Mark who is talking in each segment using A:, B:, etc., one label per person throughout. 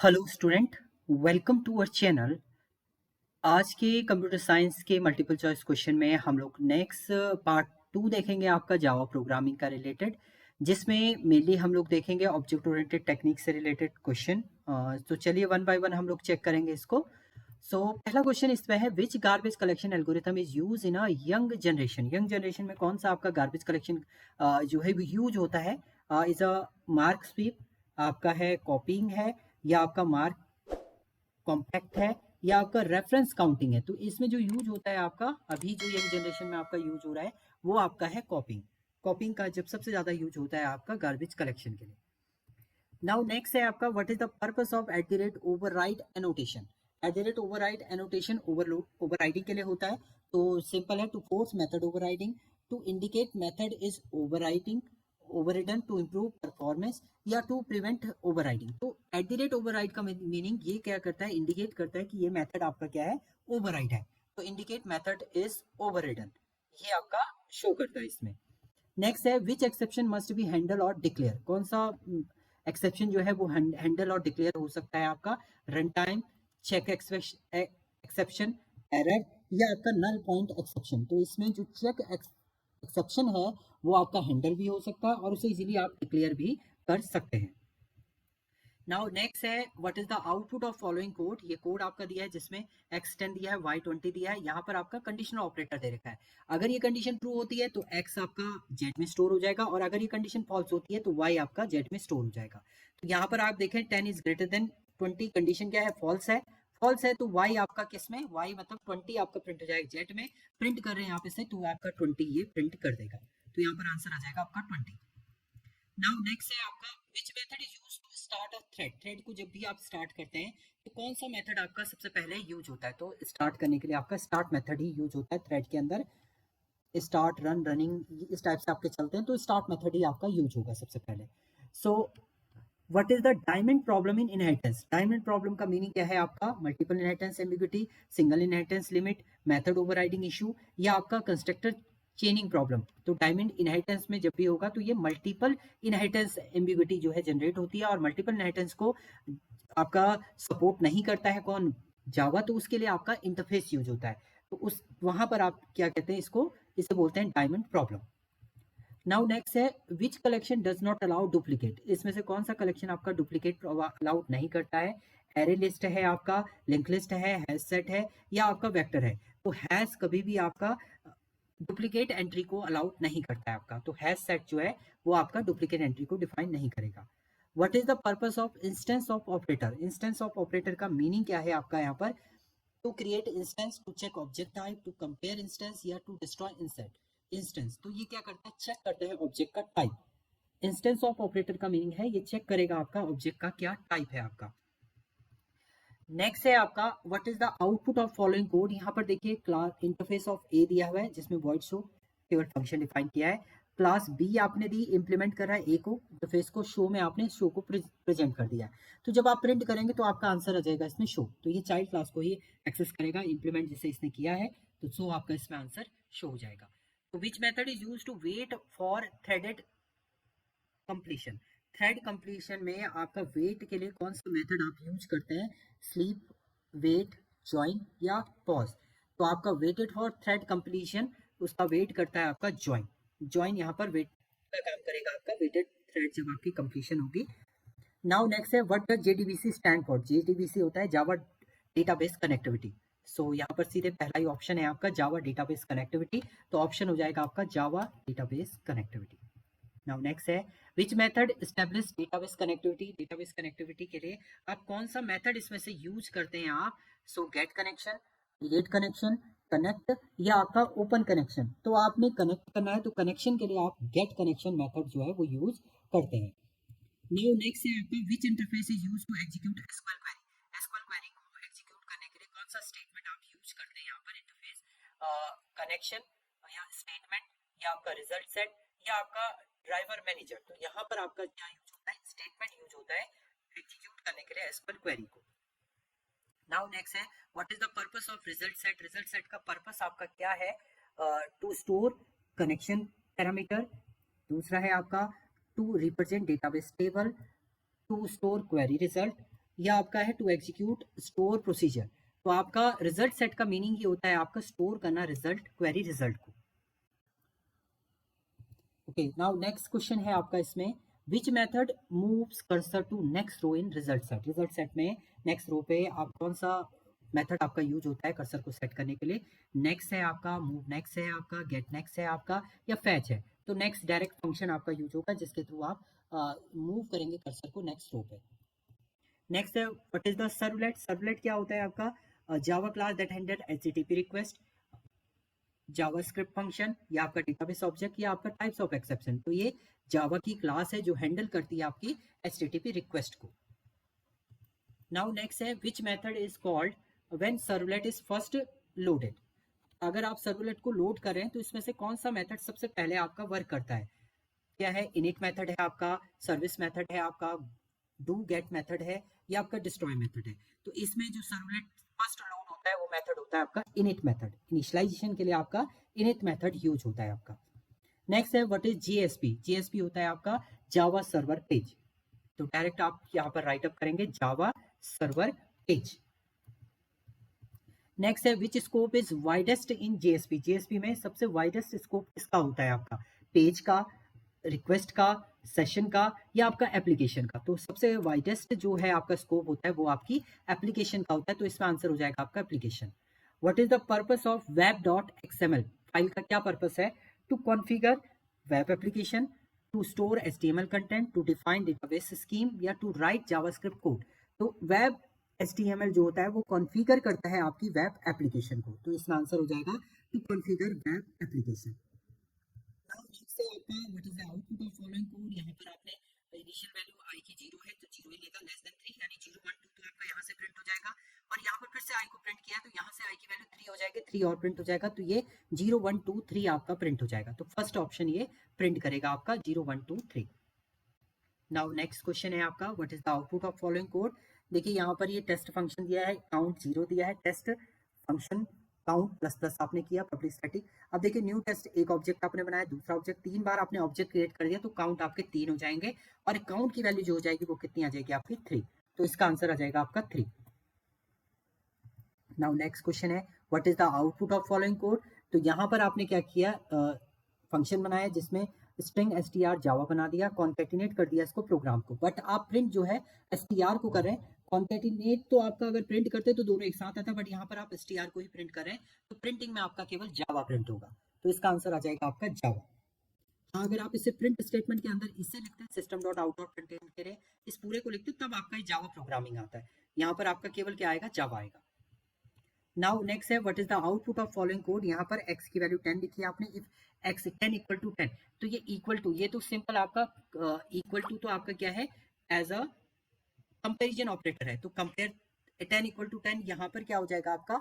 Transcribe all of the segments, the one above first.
A: Hello student, welcome to our channel. आज के computer science के मल्टीपल चॉइस क्वेश्चन में हम लोग नेक्स्ट पार्ट 2 देखेंगे आपका जावा प्रोग्रामिंग का रिलेटेड, जिसमें मेनली हम लोग देखेंगे ऑब्जेक्ट ओरिएंटेड टेक्निक से रिलेटेड क्वेश्चन। तो चलिए वन बाय वन हम लोग चेक करेंगे इसको। पहला क्वेश्चन इसमें है, which garbage collection algorithm is use in a young generation. Young generation में कौन सा आपका गार्बेज कलेक्शन जो है यूज होता है? इज अ मार्क स्वीप, आपका है कॉपिंग है, या आपका मार्क कॉम्पैक्ट है, या आपका रेफरेंस काउंटिंग है। तो इसमें जो यूज होता है आपका, अभी जो यंग जनरेशन में आपका यूज हो रहा है वो आपका है कॉपिंग। कॉपिंग का जब सबसे ज्यादा यूज होता है आपका गार्बेज कलेक्शन के लिए। नाउ नेक्स्ट है आपका, what is the purpose of at the rate override annotation. At the rate override annotation overload overriding के लिए होता है। तो सिंपल है, to force method overriding, to indicate method is overriding overridden, to improve performance, या to prevent overriding. तो at the rate override का meaning ये क्या करता है, इंडिकेट करता है कि ये मेथड आपका क्या है, ओवरराइड है। तो इंडिकेट मेथड इज ओवररिडन, ये आपका शो करता है इसमें। नेक्स्ट है, विच एक्सेप्शन मस्ट बी हैंडल और डिक्लेयर। कौन सा एक्सेप्शन जो है वो हैंडल और डिक्लेयर हो सकता है आपका? Run time, check exception, error, या आपका नल पॉइंट एक्सेप्शन। तो इसमें जो चेक एक्सेप्शन है वो आपका हैंडल भी हो सकता है और उसे इजीली आप डिक्लेयर भी कर सकते हैं। नाउ नेक्स्ट है, what is the output of following code. ये कोड आपका दिया है जिसमें x10 दिया है, y20 दिया है। यहाँ पर आपका कंडीशनल ऑपरेटर दे रखा है। अगर ये कंडीशन ट्रू होती है तो x आपका z में स्टोर हो जाएगा, और अगर ये कंडीशन फॉल्स होती है तो y आपका z में स्टोर हो जाएगा। तो यहाँ पर आप देखें 10 इज ग्रेटर देन 20, कंडीशन क्या है, फॉल्स है। फॉल्स है तो y आपका किस में, y मतलब 20 आपका प्रिंट हो जाएगा z में। प्रिंट कर रहे हैं यहाँ पे से, तो आपका 20 ये प्रिंट कर देगा। तो यहाँ पर आंसर आ जाएगा आपका 20। नाउ नेक्स्ट है आपका, which method is used to start a thread. Thread को जब भी आप स्टार्ट करते हैं तो कौन सा मेथड आपका सबसे पहले यूज होता है? तो स्टार्ट करने के लिए आपका स्टार्ट मेथड ही यूज होता है थ्रेड के अंदर। स्टार्ट, रन, रनिंग, इस टाइप से आपके चलते हैं, तो स्टार्ट मेथड ही आपका यूज होगा सबसे पहले। So what is the diamond problem in inheritance. Diamond problem का मीनिंग क्या है आपका? Multiple inheritance ambiguity, single inheritance limit, method overriding issue, या आपका कंस्ट्रक्टर चेनिंग प्रॉब्लम। तो डायमंड इनहेरिटेंस में जब भी होगा तो ये मल्टीपल इनहेरिटेंस एम्बिग्यूटी जो है जनरेट होती है, और मल्टीपल इनहेरिटेंस को आपका सपोर्ट नहीं करता है कौन, जावा। तो उसके लिए आपका इंटरफेस यूज होता है। तो उस वहां पर आप क्या कहते हैं इसको, इसे बोलते हैं डायमंड प्रॉब्लम। नाउ नेक्स्ट है, which collection does not allow duplicate. इसमें से कौन सा कलेक्शन आपका डुप्लीकेट अलाउड नहीं करता है? एरे लिस्ट है आपका, लिंक लिस्ट है, हैश सेट है, या आपका वेक्टर है। तो हैश कभी भी आपका डुप्लीकेट एंट्री को अलाउड नहीं करता है आपका। तो हैश सेट जो है वो आपका डुप्लीकेट एंट्री को डिफाइन नहीं करेगा। What is the purpose of instance of operator. Instance of operator का मीनिंग क्या है आपका यहाँ पर? To create instance, to check object type, to compare instance, या टू डिस्ट्रॉय इंस्टेंस। तो ये क्या करता है, चेक करता है ऑब्जेक्ट का टाइप। इंस्टेंस ऑफ ऑपरेटर का मीनिंग है ये चेक करेगा आपका ऑब्जेक्ट का क्या टाइप है आपका। नेक्स्ट है आपका, what is the output of following code. यहाँ पर देखिए क्लास इंटरफेस ऑफ ए दिया हुआ है जिसमें वॉइड शो केवल फंक्शन डिफाइन किया है। क्लास बी आपने दी, इंप्लीमेंट कर रहा है ए को, इंटरफेस को, शो में आपने शो को प्रेजेंट कर दिया है। तो जब आप प्रिंट करेंगे तो आपका आंसर आ जाएगा इसमें शो। तो ये चाइल्ड क्लास को ही एक्सेस करेगा, इंप्लीमेंट जिसे इसने किया है, तो शो आपका इसमें आंसर शो हो जाएगा। तो which method is use to wait for threaded completion. Thread completion में आपका वेट के लिए कौन सा मेथड आप यूज करते हैं? स्लीप, वेट, ज्वाइन, या पॉज। तो आपका वेटेड फॉर थ्रेड कंप्लीशन, उसका वेट करता है आपका ज्वाइन। ज्वाइन यहाँ पर वेट का काम करेगा आपका, वेटेड थ्रेड जब आपकी कंप्लीशन होगी। नाउ नेक्स्ट है, what does JDBC stand for. JDBC होता है जावा डेटाबेस कनेक्टिविटी। सो यहाँ पर सीधे पहला ही ऑप्शन है आपका जावा डेटाबेस कनेक्टिविटी। तो ऑप्शन हो जाएगा आपका Java database connectivity. Now next है, which method establish database connectivity. Database connectivity के लिए आप कौन सा मेथड इसमें से यूज करते हैं आप? सो get connection, delete connection, connect, या आपका ओपन कनेक्शन। तो आपने कनेक्ट करना है तो कनेक्शन के लिए आप गेट कनेक्शन मेथड जो है वो यूज करते हैं। नाउ नेक्स्ट है आपका, which interface is used to execute SQL query. SQL query को एग्जीक्यूट करने के लिए कौन सा स्टेटमेंट आप यूज करते हैं यहाँ पर? इंटरफेस, कनेक्शन, या स्टेटमेंट, या आपका रिजल्ट सेट, या आपका ड्राइवर मैनेजर। तो यहाँ पर आपका क्या यूज होता है? स्टेटमेंट यूज होता है एग्जीक्यूट करने के लिए एसक्यूएल क्वेरी को। नाउ नेक्स्ट है, what is the purpose of result set. Result set का पर्पस आपका क्या है? To store connection parameter. दूसरा है आपका to represent database table, to store query result, या आपका है टू एग्जीक्यूट स्टोर प्रोसीजर। तो आपका रिजल्ट सेट का मीनिंग ये होता है आपका स्टोर करना रिजल्ट, क्वेरी रिजल्ट को। ओके, नाउ नेक्स्ट क्वेश्चन है आपका इसमें, which method moves cursor to next row in result set. Result set में नेक्स्ट रो पे आप कौन सा मेथड आपका यूज होता है कर्सर को सेट करने के लिए? नेक्स्ट है आपका, मूव नेक्स्ट है आपका, गेट नेक्स्ट है आपका, या फैच है? तो नेक्स्ट डायरेक्ट फंक्शन आपका यूज होगा जिसके थ्रू आप मूव करेंगे कर्सर को नेक्स्ट रो पे। नेक्स्ट है what is the servlet. Servlet क्या होता है आपका? Java class that handle HTTP request, JavaScript function, या आपका डेटाबेस ऑब्जेक्ट, या आपका टाइप्स ऑफ एक्सेप्शन। तो ये जावा की क्लास है जो हैंडल करती है आपकी एचटीटीपी रिक्वेस्ट को। नाउ नेक्स्ट है which method is called when servlet is first loaded. अगर आप सर्वलेट को लोड करें तो इसमें से कौन सा मेथड सबसे पहले आपका वर्क करता है? क्या है? इनिट मेथड है आपका, सर्विस मेथड है आपका, डू गेट मेथड है, या आपका डिस्ट्रॉय मेथड है? तो इसमें जो सर्वलेट फर्स्ट लोड होता है वो मेथड होता है आपका इनिट मेथड। इनिशियलाइजेशन के लिए आपका इनिट मेथड यूज होता है आपका। नेक्स्ट है व्हाट इज जीएसपी। जीएसपी होता है आपका जावा सर्वर पेज। तो डायरेक्ट आप यहाँ पर राइट अप करेंगे जावा सर्वर पेज। नेक्स्ट है which scope is widest in JSP. JSP में सबसे वाइडेस्ट स्कोप किसका होता है आपका? पेज का, रिक्वेस्ट का, सेशन का, या आपका एप्लीकेशन का? तो सबसे वाइडेस्ट जो है आपका स्कोप होता है वो आपकी एप्लीकेशन का होता है। तो इसमें आंसर हो जाएगा आपका application. What is the purpose of web dot XML file का क्या पर्पस है? To configure web application, to store HTML content, to define database schema, या टू राइट जावास्क्रिप्ट कोड। तो वेब एचटीएमएल जो होता है वो कॉन्फ़िगर करता है आपकी वेब एप्लीकेशन को। तो इसमें आंसर हो जाएगा टू कॉन्फ़िगर वेब एप्लीकेशन। से आपका what is the output of following code. यहाँ पर आपने इनिशियल वैल्यू आई की 0 है तो 0 ही लेगा, लेस देन 3 यानी 0 1 2 तो आपका यहाँ से प्रिंट हो जाएगा। और यहाँ पर फिर से आई को प्रिंट किया तो यहाँ से आई की वैल्यू 3 हो जाएगी, 3 और प्रिंट हो जाएगा। तो ये 0 1 2 3 आपका प्रिंट हो जाएगा। तो फर्स्ट ऑप्शन ये प्रिंट करेगा आपका 0 1 2 3। नाउ नेक्स्ट क्वेश्चन है आपका what is the output of following code. देखिए यहाँ पर ये टेस्ट फंक्शन दिया है, काउंट 0 दिया है, test function count plus plus आपने किया पब्लिक स्टैटिक। अब देखिए न्यू टेस्ट एक ऑब्जेक्ट आपने बनाया, दूसरा ऑब्जेक्ट, 3 बार आपने ऑब्जेक्ट क्रिएट कर दिया तो काउंट आपके 3 हो जाएंगे, और काउंट की वैल्यू जो हो जाएगी वो कितनी आ जाएगी आपकी 3। तो इसका आंसर आ जाएगा आपका 3। नाउ नेक्स्ट क्वेश्चन है what is the output of following code. तो यहाँ पर आपने क्या किया, फंक्शन बनाया जिसमें स्ट्रिंग str जावा बना दिया, कॉन्केटिनेट कर दिया इसको प्रोग्राम को, बट आप प्रिंट जो है str को कर रहे हैं। कॉन्केटिनेट तो आपका अगर प्रिंट करते तो दोनों एक साथ आता, बट यहाँ पर आप str को ही प्रिंट कर रहे हैं, तो प्रिंटिंग में आपका केवल जावा प्रिंट होगा। तो इसका आंसर आ जाएगा आपका जावा। हाँ, अगर आप इसे प्रिंट स्टेटमेंट के अंदर इसे लिखते हैं system dot out dot print करें, इस पूरे को लिखते हैं, तब आपका जावा प्रोग्रामिंग आता है। यहाँ पर आपका केवल क्या आएगा, जावा आएगा। नाउ नेक्स्ट है what is the output of following code. यहाँ पर x की वैल्यू 10 लिखी है आपने, इफ x 10 इक्वल टू 10, तो ये इक्वल टू, ये तो सिंपल आपका इक्वल टू तो आपका क्या है, एज अ कंपेरिजन ऑपरेटर है। तो कंपेयर 10 इक्वल टू 10, यहाँ पर क्या हो जाएगा आपका,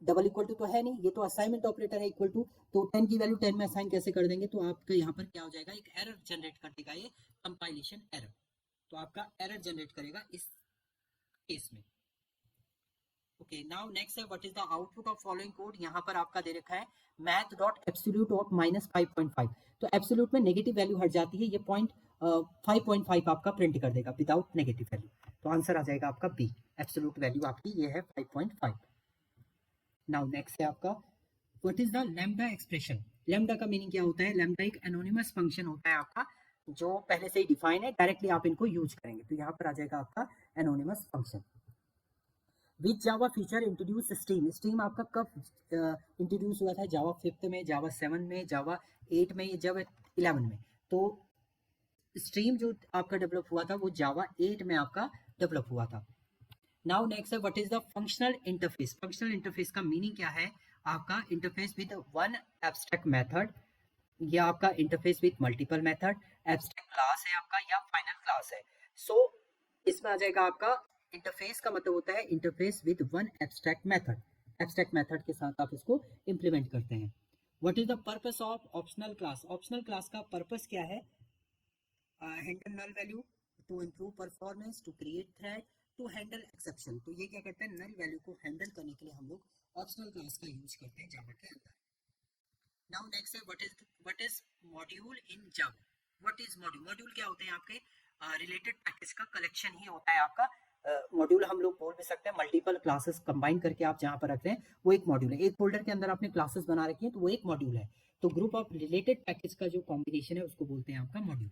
A: डबल इक्वल टू तो है नहीं, ये तो असाइनमेंट ऑपरेटर है इक्वल टू, तो 10 की वैल्यू 10 में असाइन कैसे कर देंगे, तो आपका यहाँ पर क्या हो जाएगा, एक एरर जनरेट कर देगा ये कंपाइलेशन एरर। तो आपका एरर जनरेट करेगा इस केस में। ओके, नाउ नेक्स्ट है what is the output of following code. यहाँ पर आपका दे रखा है मैथ डॉट एब्सोल्यूट ऑफ -5.5। तो एब्सोल्यूट में नेगेटिव वैल्यू हट जाती है, ये पॉइंट 5.5 आपका प्रिंट कर देगा विदाउट नेगेटिव वैल्यू। तो आंसर आ जाएगा आपका बी, एब्सोल्यूट वैल्यू आपकी ये है 5.5। नाउ नेक्स्ट है आपका what is the lambda expression. Lambda का मीनिंग क्या होता है? लैम्डा एक एनोनिमस फंक्शन होता है आपका, जो पहले से ही डिफाइन है, डायरेक्टली आप इनको यूज करेंगे। तो यहाँ पर आ जाएगा आपका एनोनिमस फंक्शन। विच जावा फीचर इंट्रोड्यूस स्ट्रीम। स्ट्रीम आपका कब इंट्रोड्यूस हुआ था? जावा 5 में, जावा 7 में, जावा 8 में, जावा 11 में। तो स्ट्रीम जो आपका डेवलप हुआ था वो जावा 8 में आपका डेवलप हुआ था। नाउ नेक्स्ट है what is the functional interface. Functional interface का मीनिंग क्या है? आपका interface with one abstract method, या आपका interface with multiple method, abstract class है आपका, या फाइनल क्लास है। सो इसमें आ जाएगा आपका इंटरफेस का मतलब होता है interface with one abstract method. Abstract method के साथ आप इसको इंप्लीमेंट करते हैं। What is the purpose of optional class. Optional class का पर्पस क्या है? Handle null value, to improve performance, to create thread, to handle exception. तो ये क्या करते हैं, नल वैल्यू को हैंडल करने के लिए हम लोग ऑप्शनल क्लास का यूज करते हैं जावा के अंदर। नाउ नेक्स्ट है what is module in Java. What is module. Module क्या होते हैं आपके? रिलेटेड पैकेज का कलेक्शन ही होता है आपका मॉड्यूल हम लोग बोल भी सकते हैं, मल्टीपल क्लासेस कंबाइन करके आप जहाँ पर रख रहे हैं वो एक मॉड्यूल है। एक फोल्डर के अंदर आपने क्लासेस बना रखी है तो वो एक मॉड्यूल है। तो ग्रुप ऑफ रिलेटेड पैकेज का जो कॉम्बिनेशन है उसको बोलते हैं आपका module.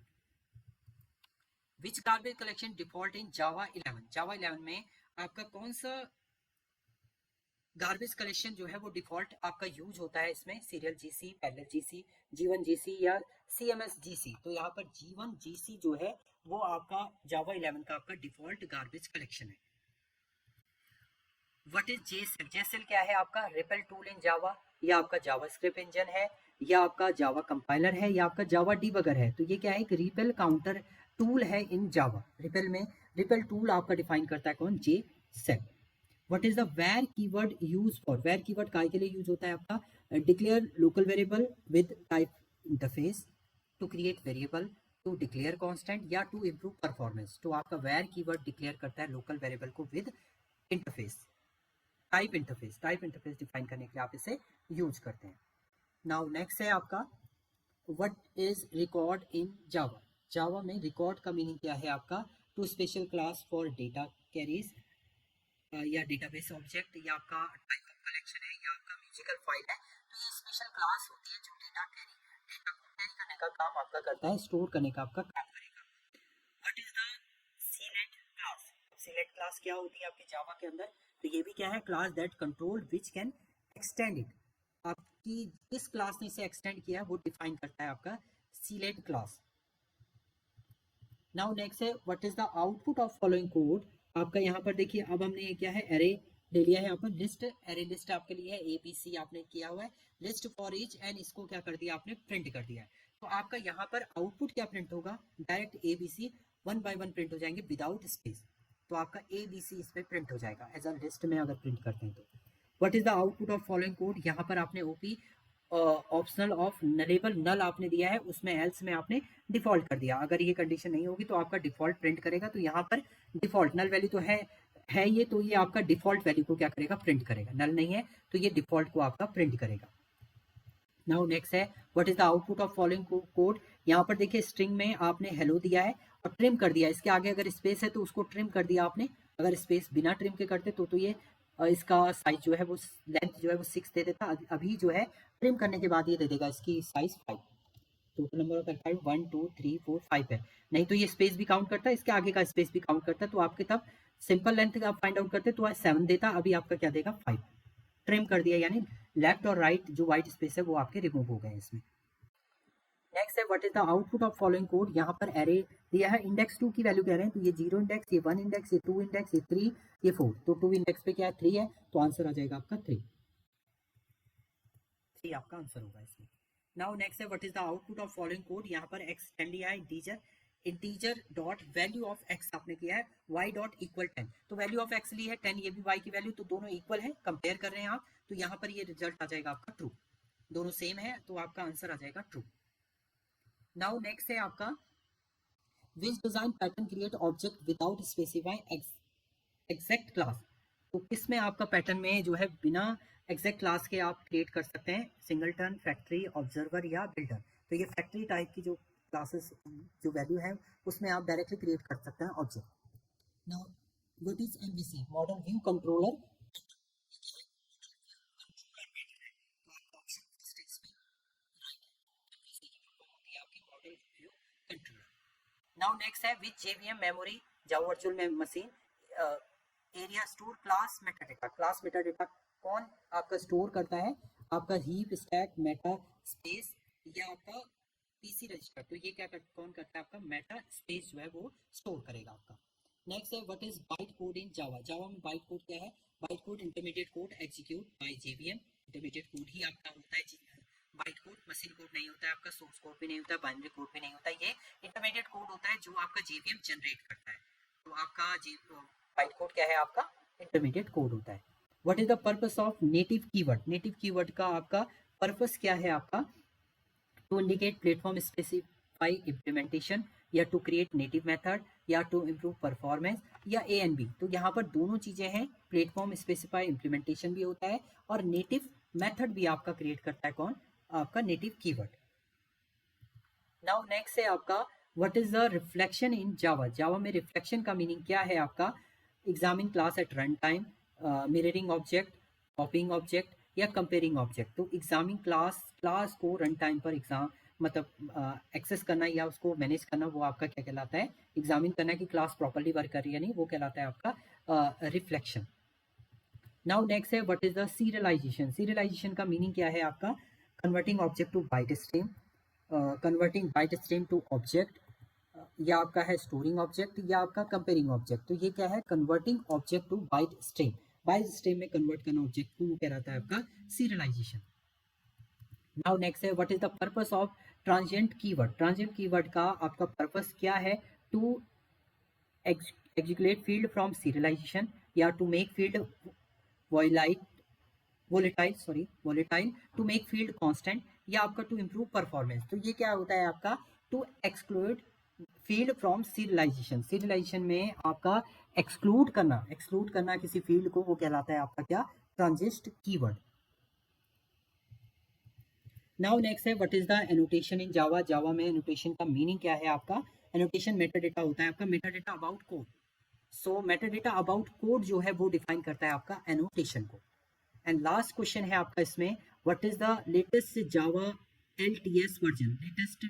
A: Which garbage collection default in Java 11? Java 11 में आपका कौन सा गार्बेज कलेक्शन जो है वो डिफॉल्ट आपका यूज होता है इसमें? सीरियल जीसी, पैरेलल जीसी, जीवन जीसी या सीएमएस जीसी? तो यहाँ पर जीवन जीसी जो है वो आपका जावा 11 का आपका डिफॉल्ट गार्बेज कलेक्शन है। What is JShell? जेसेल क्या है आपका? रिपल टूल इन जावा, या आपका जावा स्क्रिप्ट इंजन है, या आपका जावा कंपाइलर है, या आपका जावा डीबगर है? तो ये क्या है? एक रिपल काउंटर टूल है इन जावा। रिपल में रिपल टूल आपका डिफाइन करता है कौन? JShell. What is the var keyword use for? Var keyword काय के लिए यूज होता है आपका? Declare local variable with type interface, to create variable, to declare constant, या टू इंप्रूव परफॉर्मेंस। तो आपका वेर कीवर्ड डिक्लेयर करता है लोकल वेरिएबल को with interface, type interface. Type interface define करने के लिए आप इसे यूज करते हैं। नाउ नेक्स्ट है आपका what is record in Java? Java में रिकॉर्ड का मीनिंग क्या है आपका? To special class for data carries, या डेटाबेस ऑब्जेक्ट, या आपका टाइप ऑफ कलेक्शन है, या आपका म्यूजिकल फाइल है। तो ये स्पेशल क्लास होती है जो डेटा को कैरी करने का काम आपका करता है, स्टोर करने का आपका काम करेगा। What is the sealed class? Sealed class क्या होती है आपके जावा के अंदर? तो ये भी क्या है? Class that control which can extend it. आपकी किस क्लास ने इसे एक्सटेंड किया वो डिफाइन करता है आपका सीलेट क्लास। नाउ नेक्स्ट है what is the output of following code? आपका यहाँ पर देखिए, अब हमने ये क्या है? एरे ले लिया है यहाँ पर, लिस्ट, एरे लिस्ट आपके लिए है, ABC आपने किया हुआ है, लिस्ट फॉर ईच, एंड इसको क्या कर दिया आपने? प्रिंट कर दिया है। तो आपका यहाँ पर आउटपुट क्या प्रिंट होगा? Direct ABC one by one print हो जाएंगे विदाउट स्पेस। तो आपका ABC इस पे प्रिंट हो जाएगा एज अ लिस्ट में अगर प्रिंट करते हैं तो। What is the output of following code? यहाँ पर आपने ओपी ऑप्शनल ऑफ नलेबल नल आपने दिया है, उसमें एल्स में आपने डिफॉल्ट कर दिया। अगर ये कंडीशन नहीं होगी तो आपका डिफॉल्ट प्रिंट करेगा। तो यहाँ पर डिफॉल्ट नल वैल्यू तो है ये, तो ये आपका डिफॉल्ट वैल्यू को क्या करेगा? प्रिंट करेगा। नल नहीं है तो ये डिफॉल्ट को आपका प्रिंट करेगा। नाउ नेक्स्ट है what is the output of following code? यहाँ पर देखिए स्ट्रिंग में आपने हेलो दिया है और ट्रिम कर दिया। इसके आगे अगर स्पेस है तो उसको ट्रिम कर दिया आपने। अगर स्पेस बिना ट्रिम के करते तो ये इसका साइज जो है वो लेंथ जो है वो 6 दे देता। अभी जो है ट्रिम करने के बाद ये दे देगा इसकी साइज 5। टोटल नंबर ऑफ एल्फाइव 1 2 3 4 5 है। नहीं तो ये स्पेस भी काउंट करता है, इसके आगे का स्पेस भी काउंट करता है। तो आपके तब सिंपल लेंथ आप फाइंड आउट करते तो 7 देता, अभी आपका क्या देगा? 5। ट्रिम कर दिया यानी लेफ्ट और राइट जो व्हाइट स्पेस है वो आपके रिमूव हो गए इसमें। नेक्स्ट है what is the output of following code? यहाँ पर एरे दिया है, इंडेक्स 2 की वैल्यू कह रहे हैं। तो ये 0 इंडेक्स, ये 1 इंडेक्स, ये 2 इंडेक्स, ये 3, ये 4। तो 2 इंडेक्स पे क्या है? 3 है, तो आंसर आ जाएगा आपका 3 आपका आंसर होगा इसमें। नाउ नेक्स्ट है what is the output of following code? यहाँ पर एक्स टेन लिया है, integer, integer dot value of x आपने किया है y डॉट इक्वल 10। तो वैल्यू ऑफ एक्स ली है 10, ये भी y की वैल्यू, तो दोनों इक्वल है, कंपेयर कर रहे हैं आप। तो यहाँ पर ये रिजल्ट आ जाएगा आपका ट्रू, दोनों सेम है, तो आपका आंसर आ जाएगा ट्रू। नाउ नेक्स्ट है आपका which design pattern create object without specify exact class? तो किसमें आपका पैटर्न में जो है बिना एग्जैक्ट क्लास के आप क्रिएट कर सकते हैं? सिंगलटन, फैक्ट्री, ऑब्जर्वर या बिल्डर? तो ये फैक्ट्री टाइप की जो क्लासेस जो वैल्यू है उसमें आप डायरेक्टली क्रिएट कर सकते हैं object. Now what is MVC? Model view controller. Now next है विच JVM memory Java virtual machine area store class metadata? Class metadata कौन आपका स्टोर करता है? आपका हीप, स्टैक, मेटा स्पेस, या आपका PC रजिस्टर? तो ये कौन करता है? आपका मेटा स्पेस जो है वो स्टोर करेगा आपका। नेक्स्ट है what is byte code in Java? Java में बाइट कोड क्या है? Byte code intermediate code execute by JVM। Intermediate code ही आपका होता है, बाइट कोड मशीन कोड नहीं होता है आपका, सोर्स कोड भी नहीं होता है, बाइनरी कोड भी नहीं होता है। ये इंटरमीडिएट कोड होता है जो आपका JVM जनरेट करता है। तो आपका बाइट कोड क्या है? आपका इंटरमीडिएट कोड होता है। What is the purpose of native keyword? Native keyword का आपका पर्पस क्या है आपका? To indicate platform specify implementation, या टू क्रिएट नेटिव मेथड, या टू इम्प्रूव परफॉर्मेंस, या A and B? तो यहाँ पर दोनों चीजें हैं, प्लेटफॉर्म स्पेसिफाई इम्प्लीमेंटेशन भी होता है और नेटिव मेथड भी आपका क्रिएट करता है कौन? आपका नेटिव कीवर्ड। नाउ नेक्स्ट है आपका what is the reflection in Java? Java में रिफ्लेक्शन का मीनिंग क्या है आपका? Examine class at run time, mirroring object, copying object या कंपेयरिंग ऑब्जेक्ट। तो एग्जामिन क्लास को रन टाइम पर एग्जाम मतलब एक्सेस करना या उसको मैनेज करना, वो आपका क्या कहलाता है, एग्जामिन करना कि क्लास प्रॉपर्ली वर्क कर रही है नहीं, वो कहलाता है आपका रिफ्लेक्शन। नाउ नेक्स्ट है what is the serialization. Serialization का मीनिंग क्या है आपका, converting object to byte stream, converting byte stream to object, या आपका है स्टोरिंग ऑब्जेक्ट, या आपका कंपेयरिंग ऑब्जेक्ट। तो ये क्या है, converting object to byte stream, byte stream में कन्वर्ट करना ऑब्जेक्ट को, वो कहलाता है आपका सीरियलाइजेशन। नाउ नेक्स्ट है what is the purpose of transient keyword. Transient keyword का आपका पर्पस क्या है, to execute field from serialization, या to make field volatile to make field constant, या आपका टू इम्प्रूव परफॉर्मेंस। तो ये क्या होता है आपका, to exclude field from serialization. Serialization में आपका एक्सक्लूड करना किसी फील्ड को, वो कहलाता है आपका क्या, ट्रांजिस्ट कीवर्ड। नाउ नेक्स्ट है what is the annotation in Java. Java में एनोटेशन का मीनिंग क्या है आपका, एनोटेशन मेटाडेटा होता है आपका, metadata about code. So metadata about code जो है वो डिफाइन करता है आपका एनोटेशन को। एंड लास्ट क्वेश्चन है आपका इसमें, what is the latest Java LTS version. Latest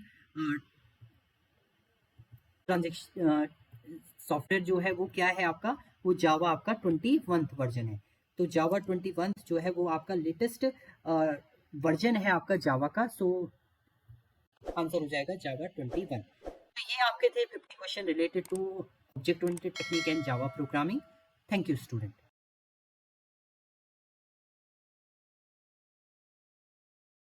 A: transaction software जो है वो क्या है आपका, वो जावा आपका 21 वर्जन है। तो जावा 21 जो है वो आपका लेटेस्ट वर्जन है आपका जावा का। सो आंसर हो जाएगा जावा 21। तो ये आपके थे 50 question related to object oriented technique and Java programming. Thank you student.